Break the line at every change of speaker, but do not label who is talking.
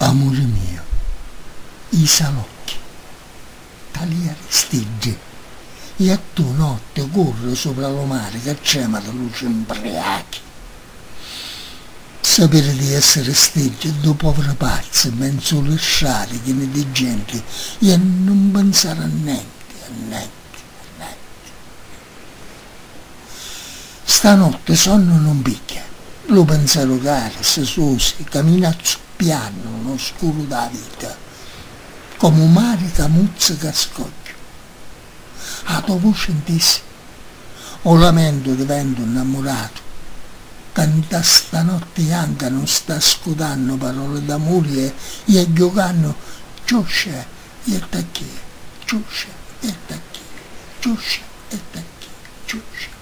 Amore mio, i salocchi, talia le stigge, e a tu notte corre sopra lo mare che trema la luce imbriachi. Sapere di essere stigge, due povere pazze, mezzo le scariche di gente, e non pensare a niente, a niente, a niente. Stanotte sonno non picchia, lo pensiero caro, se susi, cammina piano, uno scuro da vita, come un mare che muzzica scoglie. A tua voce intesi, o lamento di vento innamorato, canta stanotte anche non sta scudando parole d'amore e giocando gioscia e tacchia, gioscia e tacchia, gioscia e tacchia, gioscia.